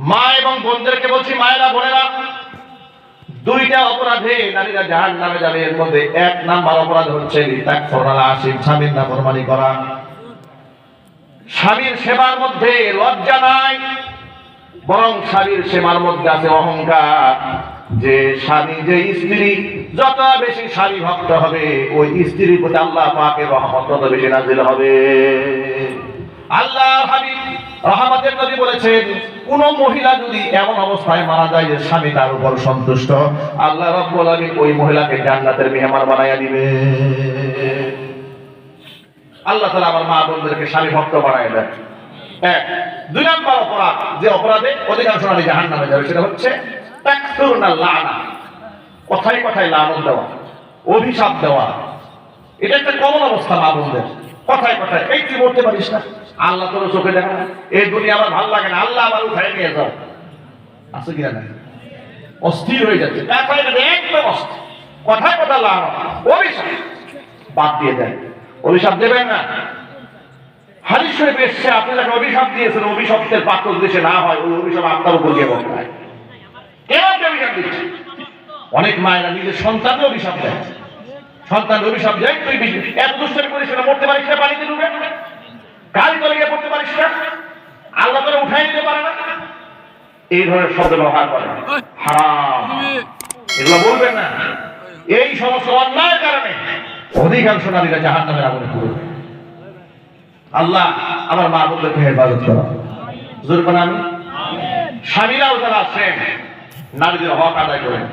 মা এবং বোনদেরকে বলছি, মায়েরা বোনেরা, দুইটা অপরাধে নারীরা জাহান্নামে যাবে। এর মধ্যে এক নাম্বার অপরাধ হচ্ছে স্বামীর নাফরমানি করা। স্বামীর সেবার মধ্যে লজ্জা নাই, বরং স্বামীর সেবার মধ্যে আছে অহংকার। যে স্বামী, যে স্ত্রী যত বেশি স্বামী ভক্ত হবে, ওই স্ত্রীর প্রতি আল্লাহ পাকের রহমত তত বেশি নাযিল হবে। আল্লাহ হাবিব রহমতের নবী বলেছেন, কোন মহিলা যদি এমন অবস্থায় মারা যায় যে স্বামী তার উপর সন্তুষ্ট, আল্লাহ রাব্বুল আলামিন ওই মহিলাকে জান্নাতের মেহমান বানায়া দিবে। আল্লাহ তাআলা আমার মা বোনদেরকে স্বামী ভক্ত বানায় দেয়। এক। দুই নম্বর অপরাধ, যে অপরাধে অধিকাংশ নারী জাহান্নামে যাবে, সেটা হচ্ছে তাকসুরুনাল লানা, কথায় কথায় লানত দেওয়া, অভিশাপ দেওয়া। এটা একটা কমন অবস্থা মা বোনদের। কথায় কথায়, এই তুই মরতে পারিস না, আল্লাহ তোর চোখে দেখা না, এই দুনিয়া আমার ভালো লাগে না, আল্লাহ আমার উঠায় নিয়ে যাও। আছে কিনা না? অস্থির হয়ে যাচ্ছে, কথায় কথায় একদম অস্থির, কথায় কথা লানত, অভিশাপ। বাদ দিয়ে দেন, অভিশাপ দেবেন না। হাদিস শরীফে এসেছে, আপনি যাকে অভিশাপ দিয়েছেন, অভিশপ্তের পাত্র দেশে না হয়, ওই অভিশাপ আপনার উপর গিয়ে বসায়। কেন অভিশাপ দিচ্ছে? অনেক মায়েরা নিজের সন্তানকে অভিশাপ দেয়। সন্তান অভিশাপ দেয়, তুই এত দুষ্টামি করিস না, মরতে পারিস না, পানিতে ডুবে গাড়ি তলে গিয়ে পড়তে পারিস না, আল্লাহ তোরে উঠাই নিতে পারে না, এই ধরনের শব্দ ব্যবহার করে। হারাম, এগুলো বলবেন না। এই সমস্ত অন্যায়ের কারণে অধিকাংশ নারীরা জাহান্নামের আগুনে পড়বে। আল্লাহ আমার মা বোনদেরকে হেফাজত করো। জোর করে আমি। স্বামীরাও যারা আছেন, নারীদের হক আদায় করেন।